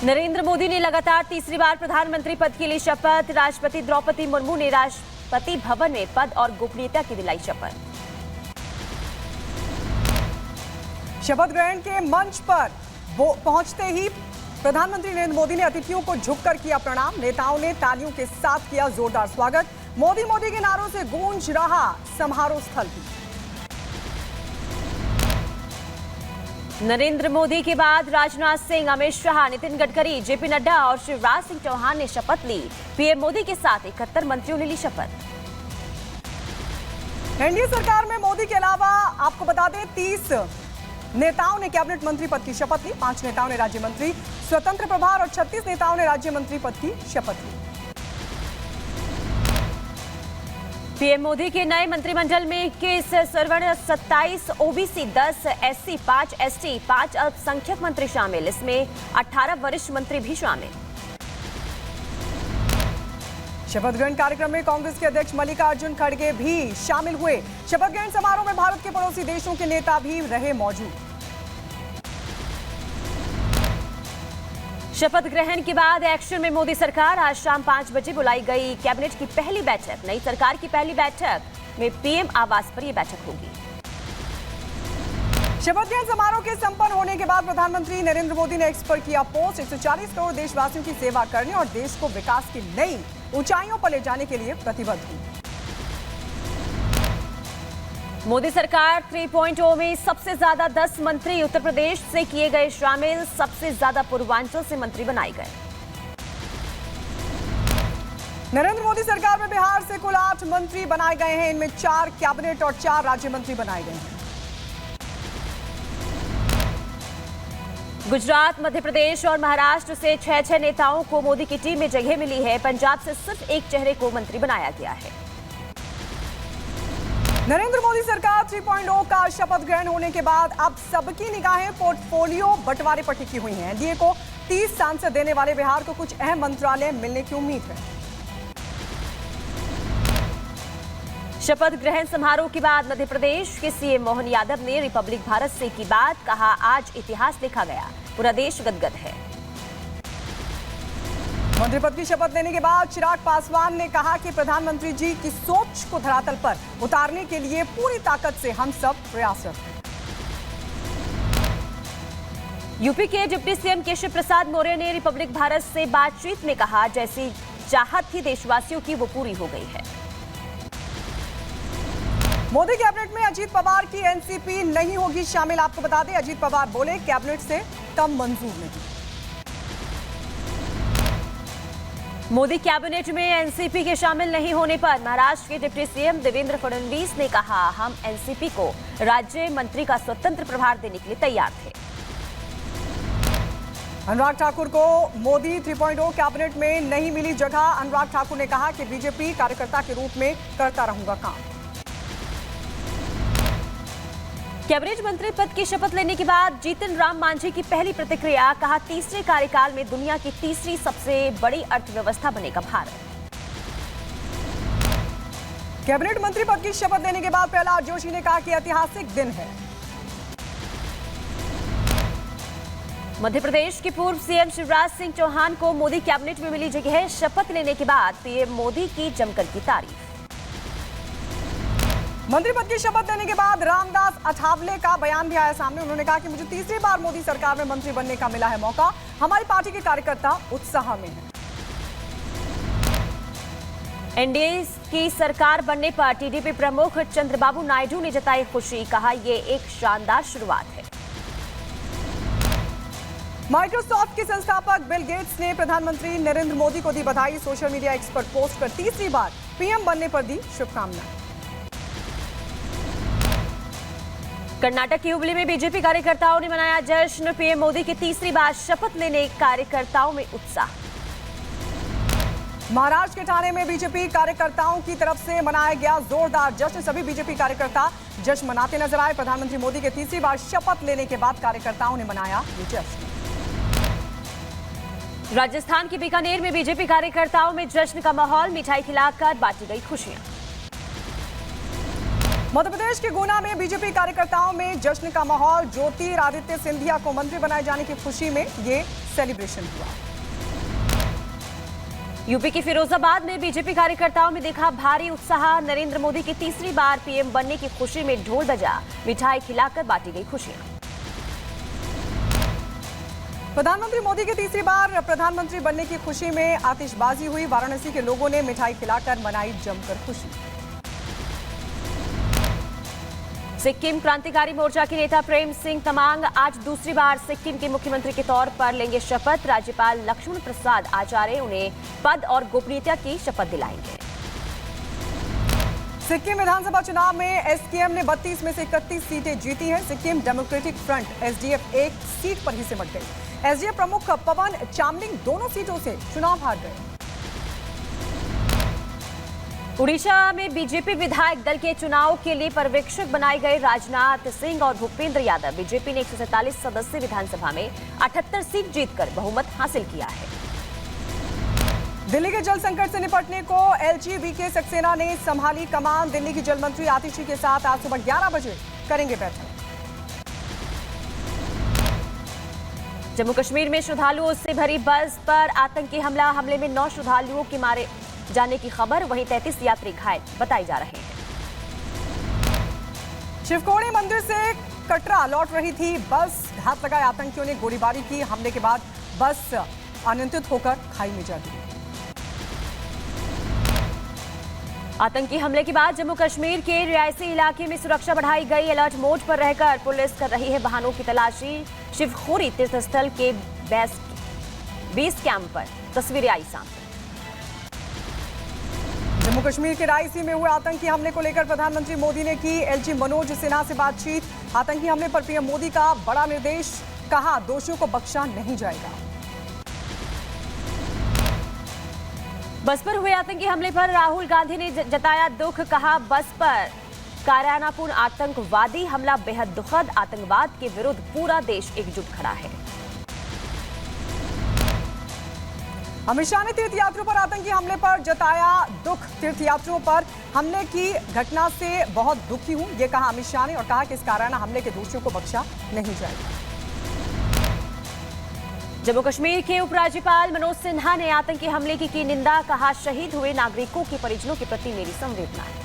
नरेंद्र मोदी ने लगातार तीसरी बार प्रधानमंत्री पद के लिए शपथ। राष्ट्रपति द्रौपदी मुर्मू ने राष्ट्रपति भवन में पद और गोपनीयता की दिलाई शपथ। शपथ ग्रहण के मंच पर पहुंचते ही प्रधानमंत्री नरेंद्र मोदी ने अतिथियों को झुककर किया प्रणाम। नेताओं ने तालियों के साथ किया जोरदार स्वागत। मोदी मोदी के नारों से गूंज रहा समारोह स्थल भी। नरेंद्र मोदी के बाद राजनाथ सिंह, अमित शाह, नितिन गडकरी, जेपी नड्डा और शिवराज सिंह चौहान ने शपथ ली। पीएम मोदी के साथ 71 मंत्रियों ने ली शपथ। एनडीए सरकार में मोदी के अलावा आपको बता दें 30 नेताओं ने कैबिनेट मंत्री पद की शपथ ली। 5 नेताओं ने राज्य मंत्री स्वतंत्र प्रभार और 36 नेताओं ने राज्य मंत्री पद की शपथ ली। पीएम मोदी के नए मंत्रिमंडल में 21 सवर्ण, 27 ओबीसी, 10 एससी, 5 एसटी, 5 अल्पसंख्यक मंत्री शामिल। इसमें 18 वरिष्ठ मंत्री भी शामिल। शपथ ग्रहण कार्यक्रम में कांग्रेस के अध्यक्ष मल्लिकार्जुन खड़गे भी शामिल हुए। शपथ ग्रहण समारोह में भारत के पड़ोसी देशों के नेता भी रहे मौजूद। शपथ ग्रहण के बाद एक्शन में मोदी सरकार। आज शाम 5 बजे बुलाई गई कैबिनेट की पहली बैठक। नई सरकार की पहली बैठक में पीएम आवास पर यह बैठक होगी। शपथ ग्रहण समारोह के संपन्न होने के बाद प्रधानमंत्री नरेंद्र मोदी ने एक्स पर किया पोस्ट। 140 करोड़ देशवासियों की सेवा करने और देश को विकास की नई ऊंचाइयों पर ले जाने के लिए प्रतिबद्ध हुई। मोदी सरकार 3.0 में सबसे ज्यादा 10 मंत्री उत्तर प्रदेश से किए गए शामिल। सबसे ज्यादा पूर्वांचल से मंत्री बनाए गए। नरेंद्र मोदी सरकार में बिहार से कुल 8 मंत्री बनाए गए हैं। इनमें 4 कैबिनेट और 4 राज्य मंत्री बनाए गए हैं। गुजरात, मध्य प्रदेश और महाराष्ट्र से 6 नेताओं को मोदी की टीम में जगह मिली है। पंजाब से सिर्फ एक चेहरे को मंत्री बनाया गया है। नरेंद्र मोदी सरकार 3.0 का शपथ ग्रहण होने के बाद अब सबकी निगाहें पोर्टफोलियो बंटवारे पर टिकी हुई हैं। एनडीए को 30 सांसद देने वाले बिहार को कुछ अहम मंत्रालय मिलने की उम्मीद है। शपथ ग्रहण समारोह के बाद मध्य प्रदेश के सीएम मोहन यादव ने रिपब्लिक भारत से की बात। कहा, आज इतिहास लिखा गया, पूरा देश गदगद है। मंत्री पद की शपथ लेने के बाद चिराग पासवान ने कहा कि प्रधानमंत्री जी की सोच को धरातल पर उतारने के लिए पूरी ताकत से हम सब प्रयासरत हैं। यूपी के डिप्टी सीएम केशव प्रसाद मौर्य ने रिपब्लिक भारत से बातचीत में कहा, जैसी चाहत थी देशवासियों की वो पूरी हो गई है। मोदी कैबिनेट में अजीत पवार की एनसीपी नहीं होगी शामिल। आपको बता दें, अजीत पवार बोले कैबिनेट से कम मंजूर नहीं। मोदी कैबिनेट में एनसीपी के शामिल नहीं होने पर महाराष्ट्र के डिप्टी सीएम देवेंद्र फडणवीस ने कहा, हम एनसीपी को राज्य मंत्री का स्वतंत्र प्रभार देने के लिए तैयार थे। अनुराग ठाकुर को मोदी 3.0 कैबिनेट में नहीं मिली जगह। अनुराग ठाकुर ने कहा कि बीजेपी कार्यकर्ता के रूप में करता रहूंगा काम। कैबिनेट मंत्री पद की शपथ लेने के बाद जीतन राम मांझी की पहली प्रतिक्रिया। कहा, तीसरे कार्यकाल में दुनिया की तीसरी सबसे बड़ी अर्थव्यवस्था बनेगा भारत। कैबिनेट मंत्री पद की शपथ लेने के बाद प्रहलाद जोशी ने कहा कि ऐतिहासिक दिन है। मध्य प्रदेश के पूर्व सीएम शिवराज सिंह चौहान को मोदी कैबिनेट में मिली जगह। शपथ लेने के बाद पीएम मोदी की जमकर की तारीफ। मंत्री पद की शपथ लेने के बाद रामदास अठावले का बयान भी आया सामने। उन्होंने कहा कि मुझे तीसरी बार मोदी सरकार में मंत्री बनने का मिला है मौका। हमारी पार्टी के कार्यकर्ता उत्साह में हैं। एनडीए की सरकार बनने पर टीडीपी प्रमुख चंद्रबाबू नायडू ने जताई खुशी। कहा, ये एक शानदार शुरुआत है। माइक्रोसॉफ्ट के संस्थापक बिल गेट्स ने प्रधानमंत्री नरेंद्र मोदी को दी बधाई। सोशल मीडिया एक्स पर पोस्ट कर तीसरी बार पीएम बनने पर दी शुभकामनाएं। कर्नाटक की हुबली में बीजेपी कार्यकर्ताओं ने मनाया जश्न। पीएम मोदी की तीसरी बार शपथ लेने कार्यकर्ताओं में उत्साह। महाराष्ट्र के ठाणे में बीजेपी कार्यकर्ताओं की तरफ से मनाया गया जोरदार जश्न। सभी बीजेपी कार्यकर्ता जश्न मनाते नजर आए। प्रधानमंत्री मोदी के तीसरी बार शपथ लेने के बाद कार्यकर्ताओं ने मनाया ये जश्न। राजस्थान के बीकानेर में बीजेपी कार्यकर्ताओं में जश्न का माहौल। मिठाई खिलाकर बांटी गई खुशियां। मध्य प्रदेश के गुना में बीजेपी कार्यकर्ताओं में जश्न का माहौल। ज्योतिरादित्य सिंधिया को मंत्री बनाए जाने की खुशी में ये सेलिब्रेशन हुआ। यूपी के फिरोजाबाद में बीजेपी कार्यकर्ताओं में देखा भारी उत्साह। नरेंद्र मोदी की तीसरी बार पीएम बनने की खुशी में ढोल बजा, मिठाई खिलाकर बांटी गई खुशियां। प्रधानमंत्री मोदी की तीसरी बार प्रधानमंत्री बनने की खुशी में आतिशबाजी हुई। वाराणसी के लोगों ने मिठाई खिलाकर मनाई जमकर खुशी। सिक्किम क्रांतिकारी मोर्चा के नेता प्रेम सिंह तमांग आज दूसरी बार सिक्किम के मुख्यमंत्री के तौर पर लेंगे शपथ। राज्यपाल लक्ष्मण प्रसाद आचार्य उन्हें पद और गोपनीयता की शपथ दिलाएंगे। सिक्किम विधानसभा चुनाव में एसकेएम ने 32 में से 31 सीटें जीती हैं। सिक्किम डेमोक्रेटिक फ्रंट एसडीएफ एक सीट पर ही सिमट गई। एसडीएफ प्रमुख पवन चामलिंग दोनों सीटों से चुनाव हार गए। उड़ीसा में बीजेपी विधायक दल के चुनाव के लिए पर्यवेक्षक बनाए गए राजनाथ सिंह और भूपेंद्र यादव। बीजेपी ने 147 सदस्यीय विधानसभा में 78 सीट जीतकर बहुमत हासिल किया है। दिल्ली के जल संकट से निपटने को एलजी वीके सक्सेना ने संभाली कमान। दिल्ली की जल मंत्री आतिशी के साथ आज सुबह 11 बजे करेंगे बैठक। जम्मू कश्मीर में श्रद्धालुओं से भरी बस पर आतंकी हमला। हमले में 9 श्रद्धालुओं के मारे जाने की खबर, वहीं 33 यात्री घायल बताए जा रहे हैं। शिवकोड़ी मंदिर से कटरा लौट रही थी बस। घात लगाए आतंकियों ने गोलीबारी की। हमले के बाद बस अनियंत्रित होकर खाई में जा गिरी। आतंकी हमले के बाद जम्मू कश्मीर के रियासी इलाके में सुरक्षा बढ़ाई गई। अलर्ट मोड पर रहकर पुलिस कर रही है वाहनों की तलाशी। शिवखोरी तीर्थस्थल के बेस कैंप पर तस्वीरें आई सामने। जम्मू कश्मीर के रायसी में हुए आतंकी हमले को लेकर प्रधानमंत्री मोदी ने की एलजी मनोज सिन्हा से बातचीत। आतंकी हमले पर पीएम मोदी का बड़ा निर्देश, कहा दोषियों को बख्शा नहीं जाएगा। बस पर हुए आतंकी हमले पर राहुल गांधी ने जताया दुख, कहा बस पर कायरानापूर्ण आतंकवादी हमला बेहद दुखद। आतंकवाद के विरुद्ध पूरा देश एकजुट खड़ा है। अमित शाह ने तीर्थयात्रियों पर आतंकी हमले पर जताया दुख। तीर्थयात्रियों पर हमले की घटना से बहुत दुखी हूं, यह कहा अमित शाह ने और कहा कि इस कायराना हमले के दोषियों को बख्शा नहीं जाएगा। जम्मू कश्मीर के उपराज्यपाल मनोज सिन्हा ने आतंकी हमले की निंदा, कहा शहीद हुए नागरिकों के परिजनों के प्रति मेरी संवेदना है।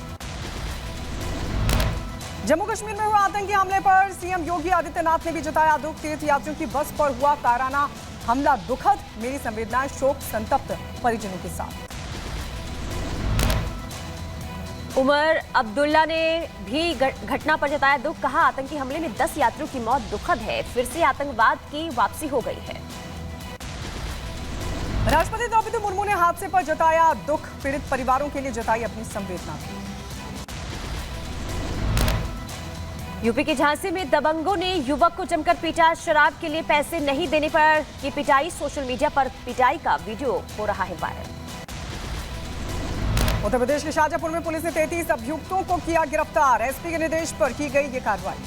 जम्मू कश्मीर में हुए आतंकी हमले पर सीएम योगी आदित्यनाथ ने भी जताया दुख। तीर्थयात्रियों की बस पर हुआ कायराना हमला दुखद, मेरी संवेदनाएं शोक संतप्त परिजनों के साथ। उमर अब्दुल्ला ने भी घटना पर जताया दुख, कहा आतंकी हमले में 10 यात्रियों की मौत दुखद है। फिर से आतंकवाद की वापसी हो गई है। राष्ट्रपति द्रौपदी मुर्मू ने हादसे पर जताया दुख। पीड़ित परिवारों के लिए जताई अपनी संवेदना। यूपी के झांसी में दबंगों ने युवक को जमकर पीटा। शराब के लिए पैसे नहीं देने पर की पिटाई। सोशल मीडिया पर पिटाई का वीडियो हो रहा है वायरल। उत्तर प्रदेश के शाजापुर में पुलिस ने 33 अभियुक्तों को किया गिरफ्तार। एसपी के निर्देश पर की गई ये कार्रवाई।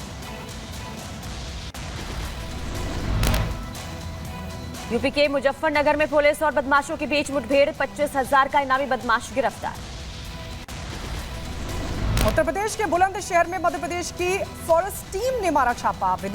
यूपी के मुजफ्फरनगर में पुलिस और बदमाशों के बीच मुठभेड़। 25,000 का इनामी बदमाश गिरफ्तार। उत्तर प्रदेश के बुलंदशहर में मध्य प्रदेश की फॉरेस्ट टीम ने मारा छापा। विदेश